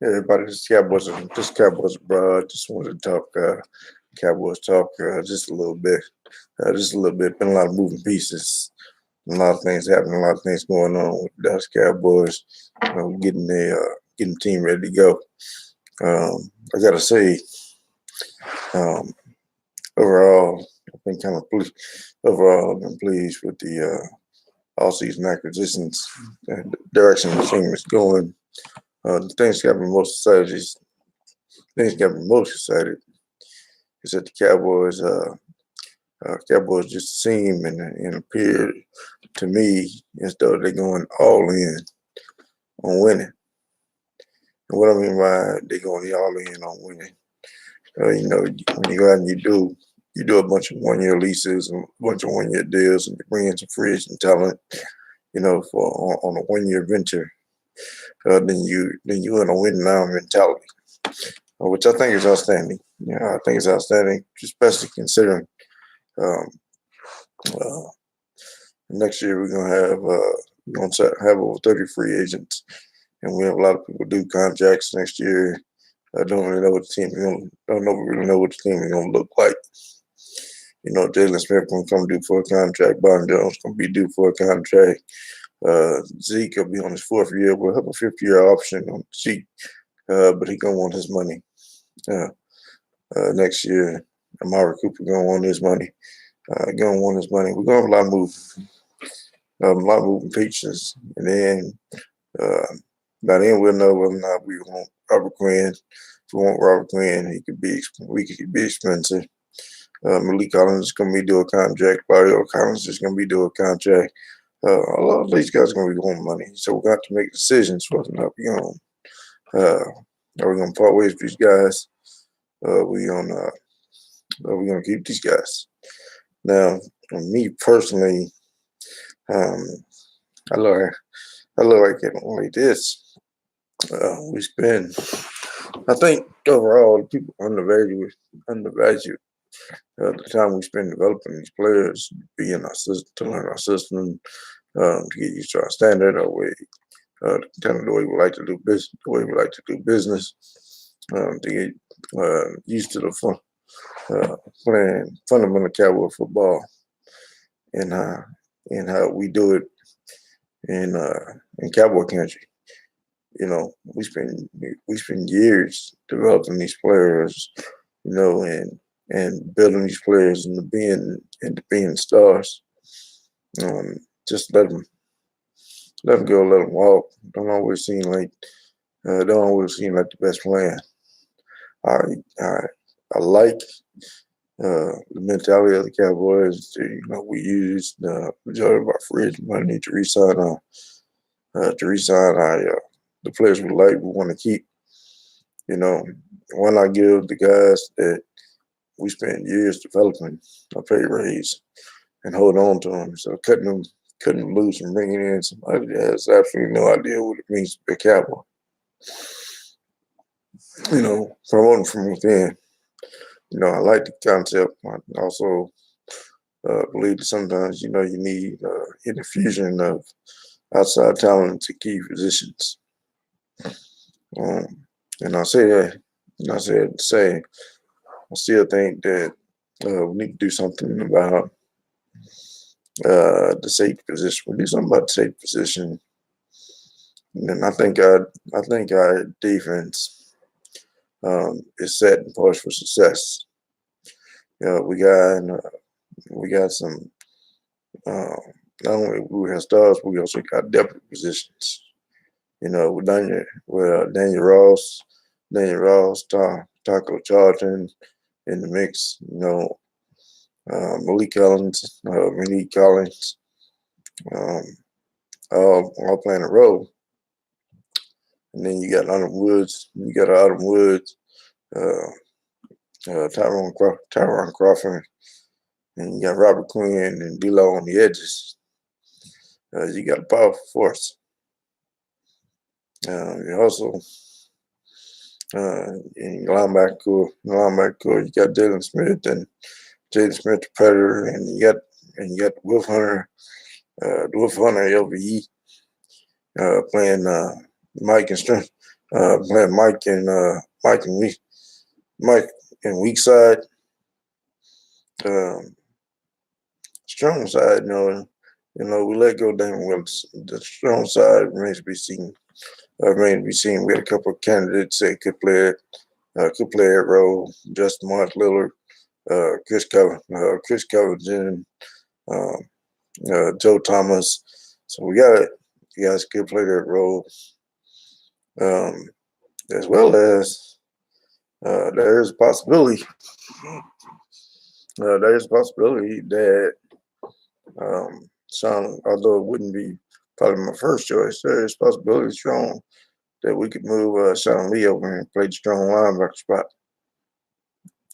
Everybody, this Cowboys, bro. Just wanted to talk Cowboys talk just a little bit. Been a lot of moving pieces, a lot of things happening, a lot of things going on with the Dallas Cowboys. Getting the team ready to go. I gotta say, um, overall, I've been kind of pleased. Overall, I've been pleased with the all-season acquisitions and the direction the team is going. The things got me most excited is that the Cowboys just seem and appear to me as though they're going all in on winning. And what I mean by they're going all in on winning, when you go out and you do a bunch of 1-year leases and a bunch of 1-year deals, and you bring in some free agent talent, for on a 1-year venture, then you in a win now mentality, which I think is outstanding. I think it's outstanding, especially considering uh, next year we're gonna have over 30 free agents, and we have a lot of people do contracts next year. I don't really know what the team is gonna look like. Jalen Smith gonna come due for a contract. Byron Jones gonna be due for a contract. Zeke will be on his 4th year. We'll have a 5th-year option on Zeke, but he gonna want his money next year. Amari Cooper gonna want his money. We're gonna have a lot of moving pieces, and then by then we'll know whether or not we want Robert Quinn. If we want Robert Quinn, he could be expensive. Malik Collins is going to be doing a contract. Mario Collins is going to be doing a contract. A lot of these guys are going to be doing money, so we got to make decisions whether or not we're going to part ways with these guys. We're going to keep these guys. Now, for me personally, I look like it like this. I think overall people undervalue the time we spend developing these players, to be in our system, to learn our system, to get used to our standard, our way, kind of the way we like to do business, to get used to the playing fundamental Cowboy football, and how we do it in Cowboy country. We spend years developing these players, and building these players into being stars. Just let them go, let them walk. Don't always seem like the best plan. I like the mentality of the Cowboys. We use the majority of our free agent money to re-sign the players we want to keep. Why not give the guys that we spent years developing a pay raise and hold on to them? So cutting them loose and bringing in somebody that has absolutely no idea what it means to be a Cowboy. Promoting from within. I like the concept. I also believe that sometimes, you need an infusion of outside talent to key positions. And I say that, and I said to say, I still think that we need to do something about the safety position. We do something about the safety position, and I think our defense is set and poised for success. We got some. Not only we have stars, we also got depth positions. With Daniel Ross, Taco Charlton in the mix. Malik Collins, all playing a role. And then you got Autumn Woods. Tyron Crawford, and you got Robert Quinn and D-Lo on the edges. You got a powerful force. You also in linebacker core, you got Jalen Smith, the Predator, and you got Wolf Hunter, do it for 100 LVE. Playing Mike and strength, playing Mike and weak side. Strong side, we let go Damon Willis. The strong side remains to be seen. We had a couple of candidates that could play that role. Justin Mark Lillard, Chris Covington, Joe Thomas. So we got guys could play that role. As well as there is a possibility. There's a possibility that Sean, although it wouldn't be probably my first choice, there's a possibility strong that we could move Sean Lee over and play the strong linebacker spot.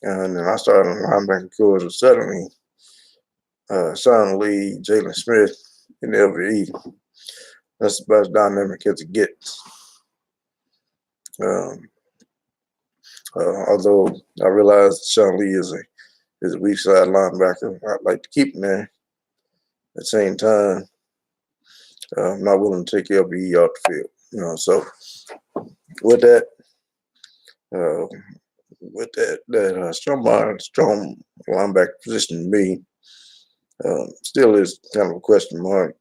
And then I started on the linebacker course with suddenly Sean Lee, Jalen Smith, and LVE. That's about as dynamic as it gets. Although I realize Sean Lee is a weak side linebacker, I'd like to keep him there. At the same time, I'm not willing to take LVE off the field. So with that, strong linebacker position to me still is kind of a question mark.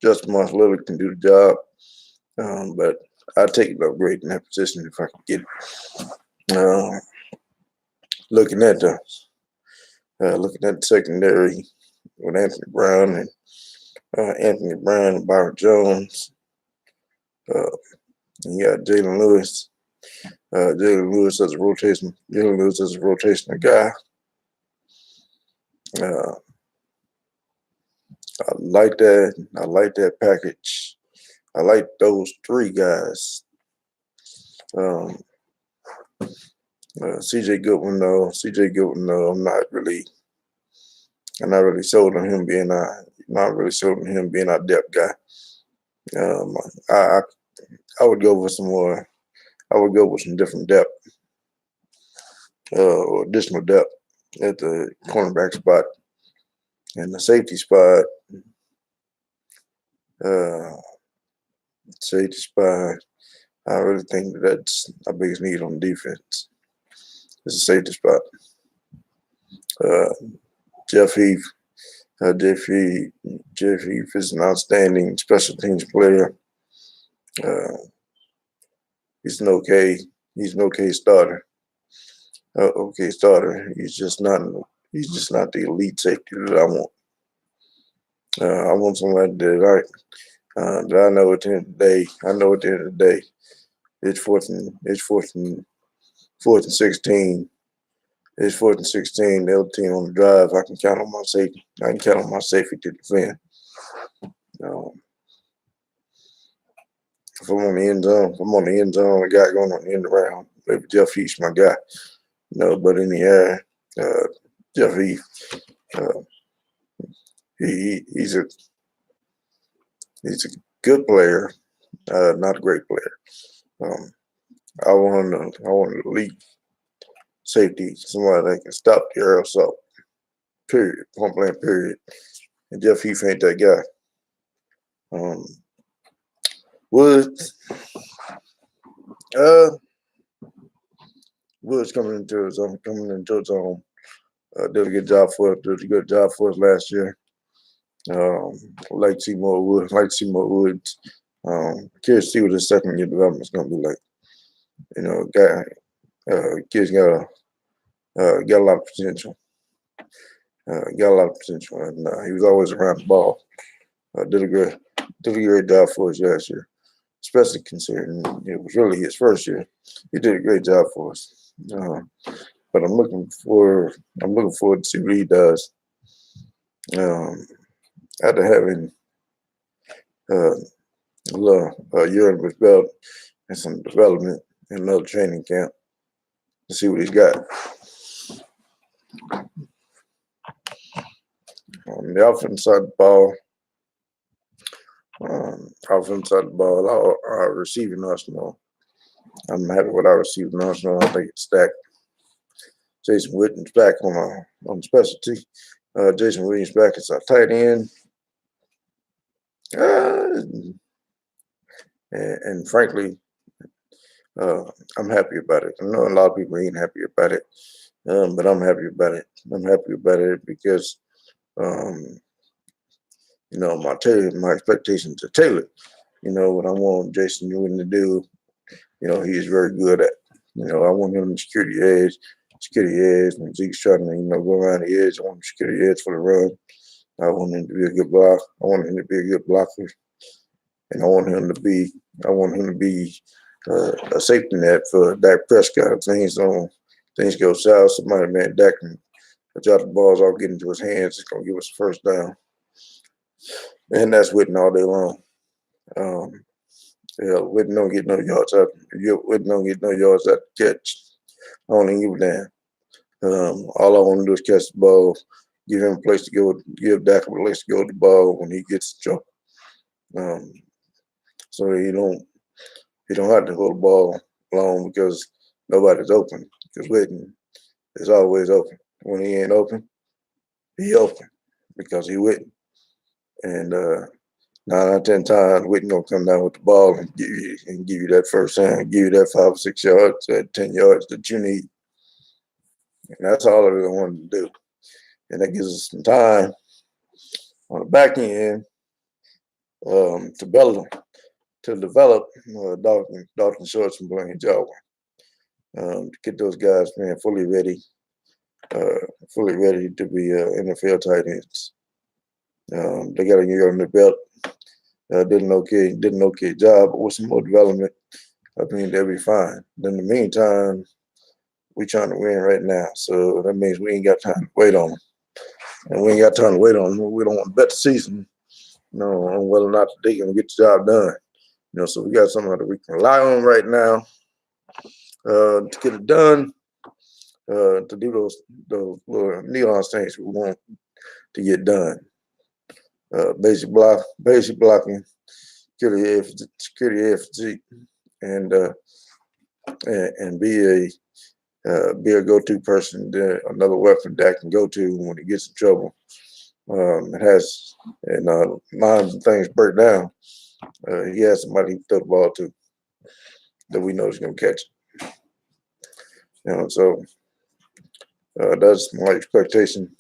Justin Mark Lillard can do the job, but I'd take an upgrade in that position if I could get it. Looking at the secondary with Anthony Brown and Byron Jones. You got Jalen Lewis. Jalen Lewis as a rotational guy. I like that. I like that package. I like those three guys. CJ Goodwin, though. I'm not really sold on him being our depth guy. I would go with some more. I would go with some different depth, or additional depth at the cornerback spot and the safety spot. I really think that's our biggest need on defense. It's a safety spot. Jeff Heath. Jeff Heath is an outstanding special teams player. He's an okay starter. He's just not the elite safety that I want. I want somebody that I know at the end of the day. It's fourth and 16. It's 4th and 16. The other team on the drive. I can count on my safety. To defend. If I'm on the end zone, I got going on the end around. Maybe Jeff Heath's my guy. But in the air, Jeff Heath, he's a good player, not a great player. I want an elite safety, somebody that can stop the air assault. Period. Point blank. Period. And Jeff Heath ain't that guy. Woods coming into his own. Did a good job for us last year. Like to see more Woods. Curious to see what his second year development is going to be like. Kid's got a lot of potential. And he was always around the ball. Did a great job for us last year, especially considering it was really his first year. He did a great job for us. But I'm looking forward to see what he does. After having a year under his belt and some development in another training camp, to see what he's got. On the offensive side of the ball, our receiving arsenal. I'm happy with our receiving arsenal. I think it's stacked. Jason Witten's back on specialty. Jason Williams back as our tight end. Uh, and frankly, uh, I'm happy about it. I know a lot of people ain't happy about it, but I'm happy about it. I'm happy about it because, um, my expectations are tailored. What I want Jason Newton to do, he is very good at. I want him to secure the edge when Zeke's trying to, go around the edge. I want him to secure the edge for the run. I want him to be a good block. I want him to be a good blocker, and I want him to be a safety net for Dak Prescott. If things go south, Dak can drop the balls all get into his hands. It's gonna give us a first down, and that's Witten all day long. Um, yeah, Witten don't get no yards out. Witten don't get no yards out the catch. I don't even give a damn. All I want to do is catch the ball, give him a place to go, give Dak a place to go with the ball when he gets in trouble. Um, so he don't have to hold the ball long because nobody's open. Because Witten is always open. When he ain't open, he open because he Witten. And 9 out of 10 times, Witten gonna come down with the ball and give you that first down, give you that 5 or 6 yards, that 10 yards that you need. And that's all I really wanted to do. And that gives us some time on the back end to develop Dalton Schultz and Blaine Jarwin, to get those guys, man, fully ready to be NFL tight ends. They got a year on their belt. Did an okay job, but with some more development, I think they'll be fine. In the meantime, we're trying to win right now, so that means we ain't got time to wait on them. And we ain't got time to wait on them. We don't want to bet the season, on whether or not they can get the job done. So we got somebody we can rely on right now to get it done, to do those little nuance things we want to get done. Basic blocking, security efficacy, and be a go-to person, another weapon that can go to when he gets in trouble. Lines and things break down. He has somebody to throw the ball to that we know is going to catch it. So that's my expectation.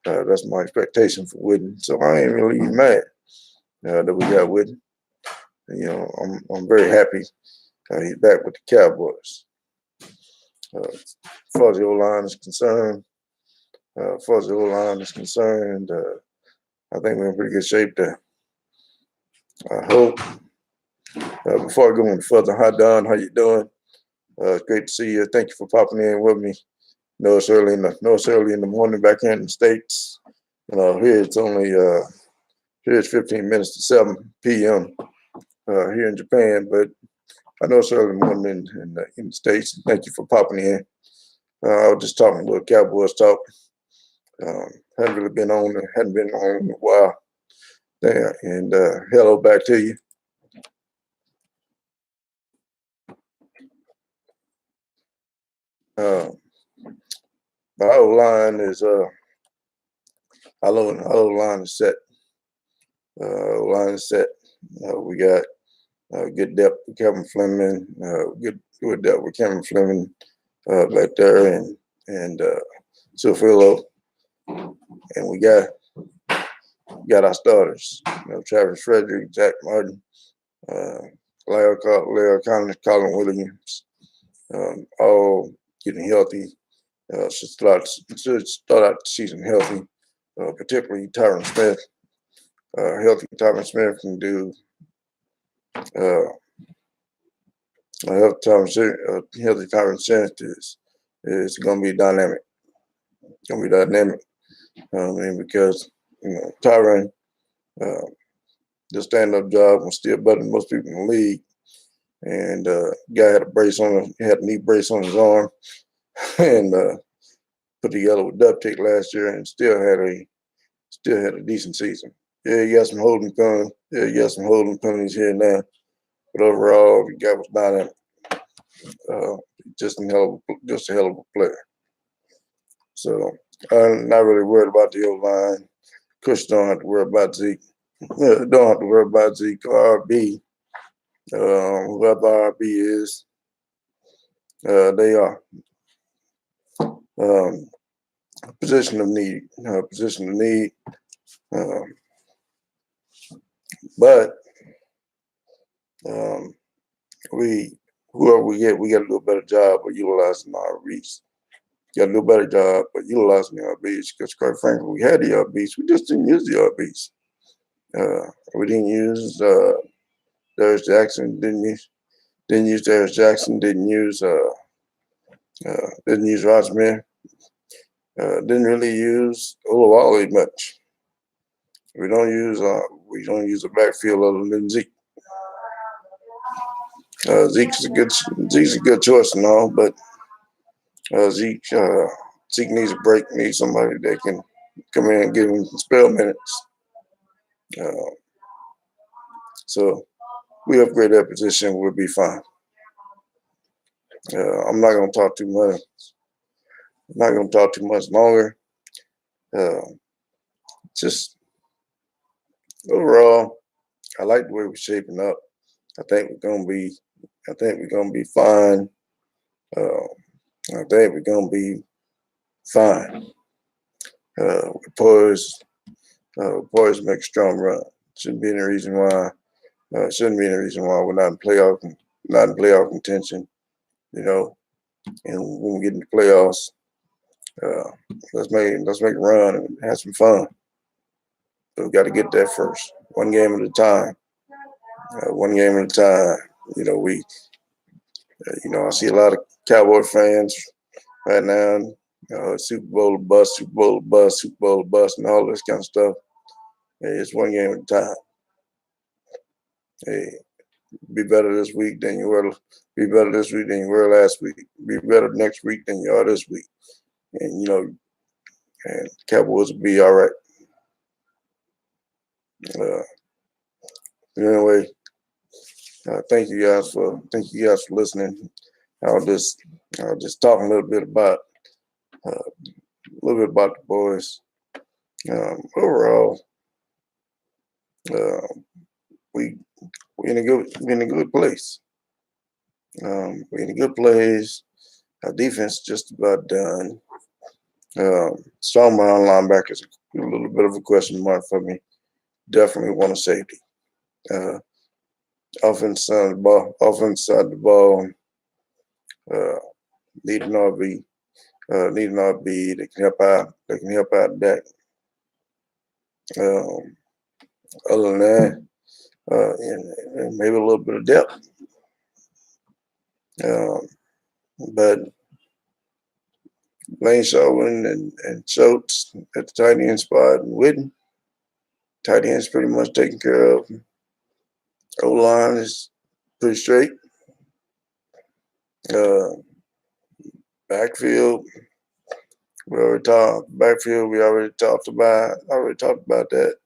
That's my expectation for Witten. So I ain't really mad that we got Witten. I'm very happy he's back with the Cowboys. As far as the O-line is concerned, I think we're in pretty good shape there. I hope. Before I go any further, hi Don, how you doing? It's great to see you. Thank you for popping in with me. It's early in the morning back here in the States. Here it's 15 minutes to 7 p.m. Here in Japan, but I know it's early morning in the States. Thank you for popping in. I was just talking a little Cowboys talk. Hadn't been on in a while. There, and hello back to you. My whole line is line is set. Line is set. We got good depth with Kevin Fleming. Good depth with Kevin Fleming back there, and Silfillo, and we got our starters. Travis Frederick, Zach Martin, Leo Collins, Colin Williams, all getting healthy. Should start out the season healthy, particularly Tyron Smith. Healthy Tyron Smith can do. Healthy Tyron Smith is going to be dynamic. Because Tyron, the stand-up job was still better than most people in the league, and guy had a knee brace on his arm, and put together with duct tape last year, and still had a decent season. Yeah, he got some holding coming. Here and there, but overall, the guy was dynamic. Just a hell of a player. So I'm not really worried about the O line. Kush don't have to worry about Zeke. Don't have to worry about Zeke or RB. Whoever RB is, they are um, position of need. Position of need. Um, but um, we whoever we get, we got to do a better job of utilizing our RBs. Got to do a better job of utilizing the RBs because, quite frankly, we had the RBs. We just didn't use the RBs. We didn't use Darius Jackson. Didn't use Darius Jackson. Didn't use Rossman. Didn't really use Olawale much. We don't use a backfield other than Zeke. Zeke's a good choice and all, but Zeke needs a break. Needs somebody that can come in and give him spell minutes. So we upgrade that position, we'll be fine. I'm not going to talk too much. I'm not going to talk too much longer. Just overall, I like the way we're shaping up. I think we're gonna be fine. I think we're gonna be fine. We're poised to make a strong run. Shouldn't be any reason why. We're not in playoff contention. You know, and when we get into playoffs, uh, let's make a run and have some fun. But we got to get there first, one game at a time. One game at a time. You know, I see a lot of Cowboy fans right now. Super Bowl bust, Super Bowl bust, Super Bowl bust, and all this kind of stuff. Hey, it's one game at a time. Hey, be better this week than you were. Be better this week than you were last week. Be better next week than you are this week. And and Cowboys will be all right. Anyway, thank you guys for listening. I'll just talk a little bit about the boys. Overall, we we're in a good place. We're in a good place. Our defense just about done. Strong linebacker is a little bit of a question mark for me. Definitely want a safety. Offense side of the ball. Need an RB. Need an RB that can help out. That can help out Dak. Other than that, and maybe a little bit of depth. But Lane Sherwin and Schultz at the tight end spot and Whitten. Tight end's pretty much taken care of. O-line is pretty straight. Backfield, we already talked about that.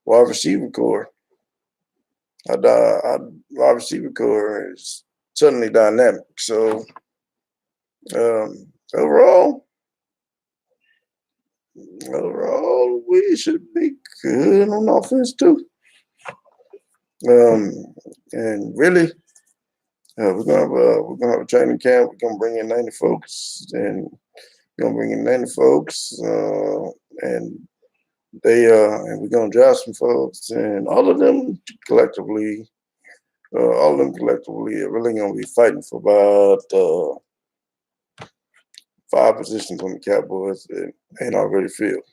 Wide receiver core. Our wide receiver core is suddenly dynamic. So overall, we should be good on offense too. And really, we're gonna have a training camp. We're gonna bring in 90 folks, and and we're gonna draft some folks, and all of them collectively are really gonna be fighting for about 5 positions on the Cowboys that ain't already filled.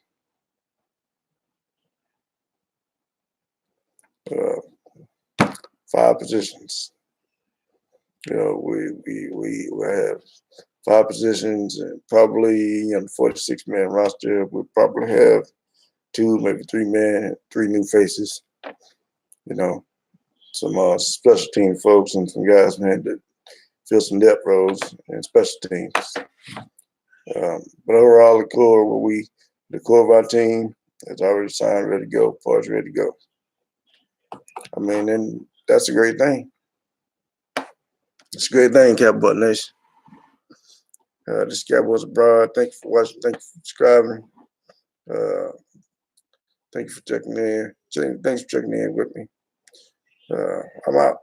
5 positions. We have 5 positions and probably on the 46-man roster, we'll probably have 2, maybe 3 new faces. Some special team folks and some guys, man, that fill some depth roles and special teams. But overall, the core of our team is already signed, ready to go, parts ready to go. I mean, and that's a great thing. It's a great thing, Cowboy Nation. This is Cowboys Abroad. Thank you for watching. Thank you for subscribing. Thank you for checking in. Thanks for checking in with me. I'm out.